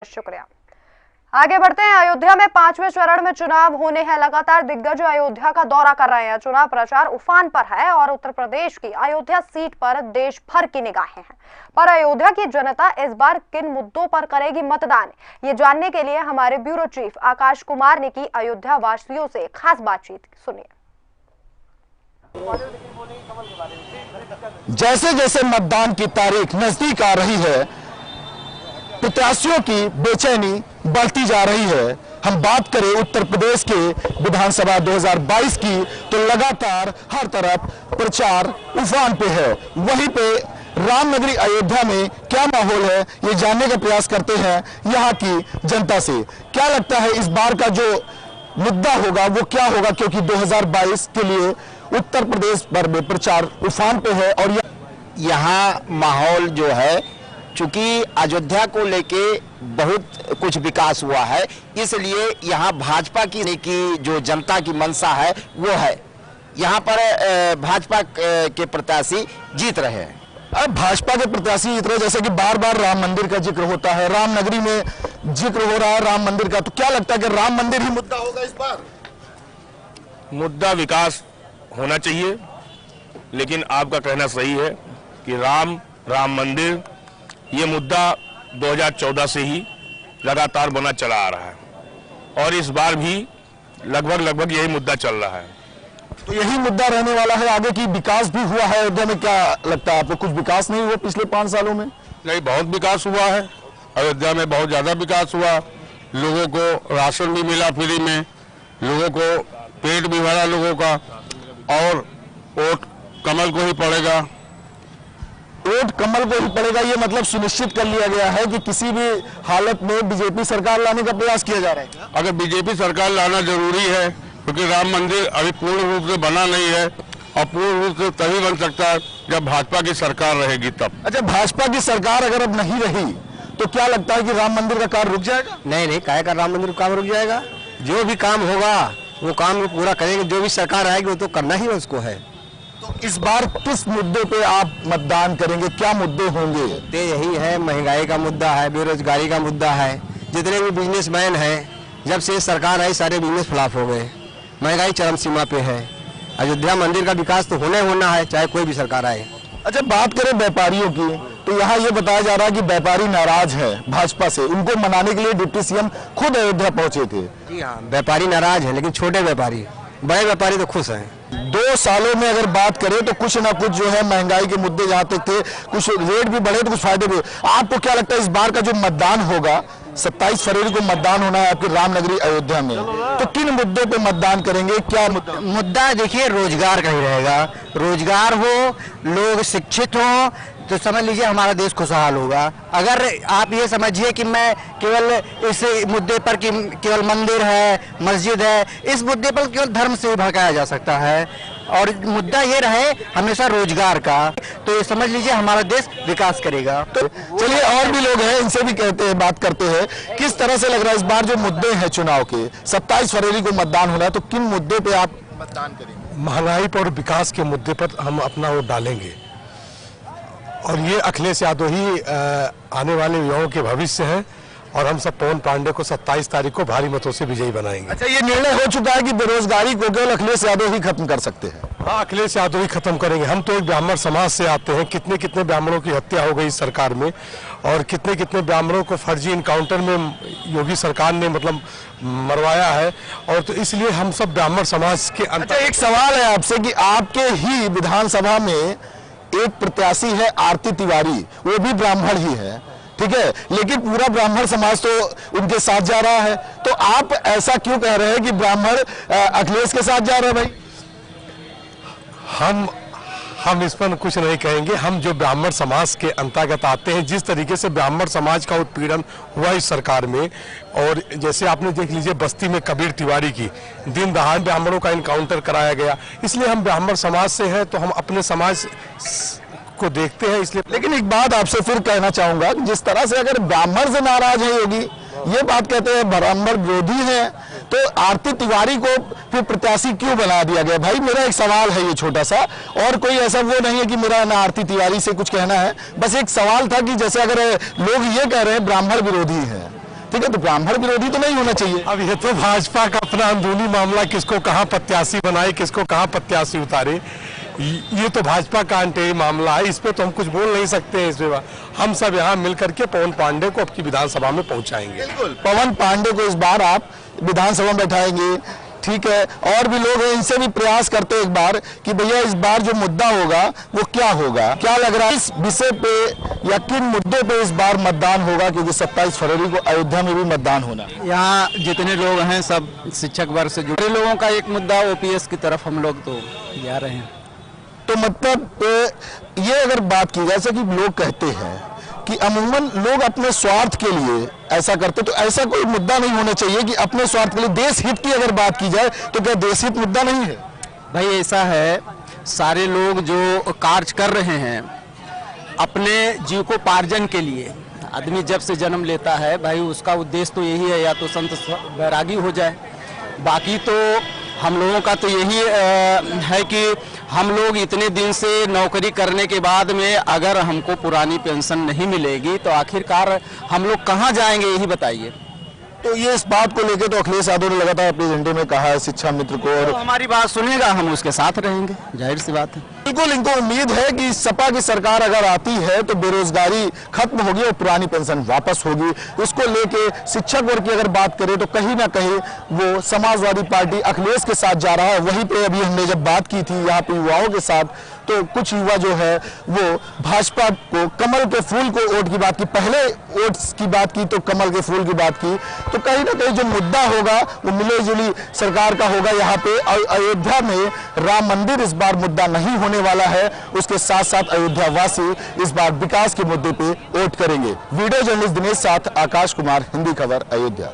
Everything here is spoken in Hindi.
शुक्रिया। आगे बढ़ते हैं। अयोध्या में 5वें चरण में चुनाव होने हैं। लगातार दिग्गज अयोध्या का दौरा कर रहे हैं। चुनाव प्रचार उफान पर है और उत्तर प्रदेश की अयोध्या सीट पर देश भर की निगाहें हैं। पर अयोध्या की जनता इस बार किन मुद्दों पर करेगी मतदान, ये जानने के लिए हमारे ब्यूरो चीफ आकाश कुमार ने की अयोध्या वासियों से खास बातचीत। सुनिए। जैसे जैसे मतदान की तारीख नजदीक आ रही है, प्रत्याशियों की बेचैनी बढ़ती जा रही है। हम बात करें उत्तर प्रदेश के विधानसभा 2022 की, तो लगातार हर तरफ प्रचार उफान पे है। वहीं पे रामनगरी अयोध्या में क्या माहौल है, ये जानने का प्रयास करते हैं यहाँ की जनता से। क्या लगता है इस बार का जो मुद्दा होगा वो क्या होगा, क्योंकि 2022 के लिए उत्तर प्रदेश भर में प्रचार उफान पे है। और यहाँ माहौल जो है, चूंकि अयोध्या को लेके बहुत कुछ विकास हुआ है, इसलिए यहाँ भाजपा की जो जनता की मंशा है वो है। यहाँ पर भाजपा के प्रत्याशी जीत रहे हैं। अब भाजपा के प्रत्याशी जीत रहे, जैसे कि बार बार राम मंदिर का जिक्र होता है, रामनगरी में जिक्र हो रहा है राम मंदिर का, तो क्या लगता है कि राम मंदिर ही मुद्दा होगा इस बार? मुद्दा विकास होना चाहिए, लेकिन आपका कहना सही है कि राम मंदिर ये मुद्दा 2014 से ही लगातार बना चला आ रहा है और इस बार भी लगभग यही मुद्दा चल रहा है। तो यही मुद्दा रहने वाला है आगे की। विकास भी हुआ है अयोध्या में, क्या लगता है आपको? कुछ विकास नहीं हुआ पिछले 5 सालों में? नहीं, बहुत विकास हुआ है अयोध्या में, बहुत ज्यादा विकास हुआ। लोगों को राशन भी मिला फ्री में, लोगों को पेट भी भरा लोगों का, और वोट कमल को ही पड़ेगा। वोट कमल को ही पड़ेगा, ये मतलब सुनिश्चित कर लिया गया है कि किसी भी हालत में बीजेपी सरकार लाने का प्रयास किया जा रहा है। अगर बीजेपी सरकार लाना जरूरी है, क्योंकि राम मंदिर अभी पूर्ण रूप से बना नहीं है और पूर्ण रूप से तभी बन सकता है जब भाजपा की सरकार रहेगी तब। अच्छा, भाजपा की सरकार अगर अब नहीं रही तो क्या लगता है कि राम मंदिर का कार्य रुक जाएगा? नहीं, काहे का राम मंदिर का काम रुक जाएगा? जो भी काम होगा वो काम पूरा करेंगे। जो भी सरकार आएगी वो तो करना ही उसको है। तो इस बार किस मुद्दे पे आप मतदान करेंगे, क्या मुद्दे होंगे? तो यही है, महंगाई का मुद्दा है, बेरोजगारी का मुद्दा है। जितने भी बिजनेसमैन हैं, जब से सरकार आई सारे बिजनेस फ्लॉप हो गए, महंगाई चरम सीमा पे है। अयोध्या मंदिर का विकास तो होना है, चाहे कोई भी सरकार आए। अच्छा, बात करें व्यापारियों की, तो यहाँ ये बताया जा रहा है कि व्यापारी नाराज है भाजपा से। उनको मनाने के लिए डिप्टी सीएम खुद अयोध्या पहुंचे थे। जी हाँ, व्यापारी नाराज है, लेकिन छोटे व्यापारी, बड़े व्यापारी तो खुश हैं। 2 सालों में अगर बात करें तो कुछ ना कुछ जो है महंगाई के मुद्दे जहां तक थे, कुछ रेट भी बढ़े तो कुछ फायदे भी। आपको क्या लगता है इस बार का जो मतदान होगा, 27 फरवरी को मतदान होना है आपकी रामनगरी अयोध्या में, तो किन मुद्दों पे मतदान करेंगे? क्या मुद्दा देखिए, रोजगार का ही रहेगा। रोजगार हो, लोग शिक्षित हो, तो समझ लीजिए हमारा देश खुशहाल होगा। अगर आप ये समझिए कि मैं केवल इस मुद्दे पर कि केवल मंदिर है, मस्जिद है, इस मुद्दे पर केवल धर्म से भड़काया जा सकता है, और मुद्दा ये रहे हमेशा रोजगार का, तो ये समझ लीजिए हमारा देश विकास करेगा। तो चलिए, और भी लोग हैं, इनसे भी बात करते हैं। किस तरह से लग रहा है इस बार जो मुद्दे हैं चुनाव के, 27 फरवरी को मतदान होना है, तो किन मुद्दे पे आप मतदान करेंगे? महंगाई पर और विकास के मुद्दे पर हम अपना वोट डालेंगे, और ये अखिलेश यादव ही आने वाले युवाओं के भविष्य हैं, और हम सब पवन पांडे को 27 तारीख को भारी मतों से विजयी बनाएंगे। अच्छा, ये निर्णय हो चुका है कि बेरोजगारी को केवल अखिलेश यादव ही खत्म कर सकते हैं? हाँ, अखिलेश यादव ही खत्म करेंगे। हम तो एक ब्राह्मण समाज से आते हैं। कितने ब्राह्मणों की हत्या हो गई इस सरकार में, और कितने ब्राह्मणों को फर्जी इनकाउंटर में योगी सरकार ने मतलब मरवाया है, और तो इसलिए हम सब ब्राह्मण समाज के अच्छा, एक सवाल है आपसे कि आपके ही विधानसभा में एक प्रत्याशी है आरती तिवारी, वो भी ब्राह्मण ही है, ठीक है, लेकिन पूरा ब्राह्मण समाज तो उनके साथ जा रहा है। तो आप ऐसा क्यों कह रहे हैं कि ब्राह्मण अखिलेश के साथ जा रहे हैं? भाई, हम इस पर कुछ नहीं कहेंगे। हम जो ब्राह्मण समाज के अंतर्गत आते हैं, जिस तरीके से ब्राह्मण समाज का उत्पीड़न हुआ इस सरकार में, और जैसे आपने देख लीजिए बस्ती में कबीर तिवारी की दिन दहाड़ ब्राह्मणों का इनकाउंटर कराया गया, इसलिए हम ब्राह्मण समाज से हैं, तो हम अपने समाज को देखते हैं इसलिए। लेकिन एक बात आपसे फिर कहना चाहूंगा, जिस तरह से अगर ब्राह्मण से नाराज है योगी, ये बात कहते हैं ब्राह्मण विरोधी है, तो आरती तिवारी को फिर प्रत्याशी क्यों बना दिया गया? भाई, मेरा एक सवाल है ये छोटा सा, और कोई ऐसा वो नहीं है कि मेरा ना आरती तिवारी से कुछ कहना है, बस एक सवाल था कि जैसे अगर लोग ये कह रहे हैं ब्राह्मण विरोधी है, ठीक है, तो ब्राह्मण विरोधी तो नहीं होना चाहिए। अब ये तो भाजपा का अपना अंदरूनी मामला, किसको कहाँ प्रत्याशी बनाए, किसको कहाँ प्रत्याशी उतारे, ये तो भाजपा का अंतरिम मामला है। इस पे तो हम कुछ बोल नहीं सकते हैं। इसमें हम सब यहाँ मिल करके पवन पांडे को आपकी विधानसभा में पहुंचाएंगे। बिल्कुल, पवन पांडे को इस बार आप विधानसभा में बैठाएंगे, ठीक है। और भी लोग हैं, इनसे भी प्रयास करते हैं एक बार कि भैया इस बार जो मुद्दा होगा वो क्या होगा, क्या लग रहा है इस विषय पे या किन मुद्दों पे इस बार मतदान होगा, क्योंकि 27 फरवरी को अयोध्या में भी मतदान होना। यहाँ जितने लोग हैं सब शिक्षक वर्ग से जुड़े लोगों का एक मुद्दा ओपीएस की तरफ हम लोग तो जा रहे हैं। तो मतलब ये अगर बात की जाए, जैसे कि लोग कहते हैं कि अमूमन लोग अपने स्वार्थ के लिए ऐसा करते, तो ऐसा कोई मुद्दा नहीं होना चाहिए कि अपने स्वार्थ के लिए। देश हित की अगर बात की जाए तो क्या देश हित मुद्दा नहीं है? भाई ऐसा है, सारे लोग जो कार्य कर रहे हैं अपने जीविकोपार्जन के लिए, आदमी जब से जन्म लेता है भाई उसका उद्देश्य तो यही है, या तो संत वैरागी हो जाए। बाकी तो हम लोगों का तो यही है कि हम लोग इतने दिन से नौकरी करने के बाद में अगर हमको पुरानी पेंशन नहीं मिलेगी तो आखिरकार हम लोग कहाँ जाएंगे, यही बताइए। तो ये इस बात को लेकर तो अखिलेश यादव ने लगातार अपने एजेंडे में कहा है शिक्षा मित्र को, और तो हमारी बात सुनेगा, हम उसके साथ रहेंगे, जाहिर सी बात है। बिल्कुल इनको उम्मीद है कि सपा की सरकार अगर आती है तो बेरोजगारी खत्म होगी और पुरानी पेंशन वापस होगी। उसको लेके शिक्षक वर्ग की अगर बात करें तो कहीं ना कहीं वो समाजवादी पार्टी अखिलेश के साथ जा रहा है। वहीं पे अभी हमने जब बात की थी यहाँ पे युवाओं के साथ, तो कुछ युवा जो है वो भाजपा को, कमल के फूल को वोट की बात की, पहले वोट की बात की तो कमल के फूल की बात की। तो कहीं ना कहीं जो मुद्दा होगा वो मिली जुली सरकार का होगा। यहाँ पे अयोध्या में राम मंदिर इस बार मुद्दा नहीं होने वाला है, उसके साथ साथ अयोध्या वासी इस बार विकास के मुद्दे पे वोट करेंगे। वीडियो जर्नलिस्ट दिनेश साथ आकाश कुमार, हिंदी खबर, अयोध्या।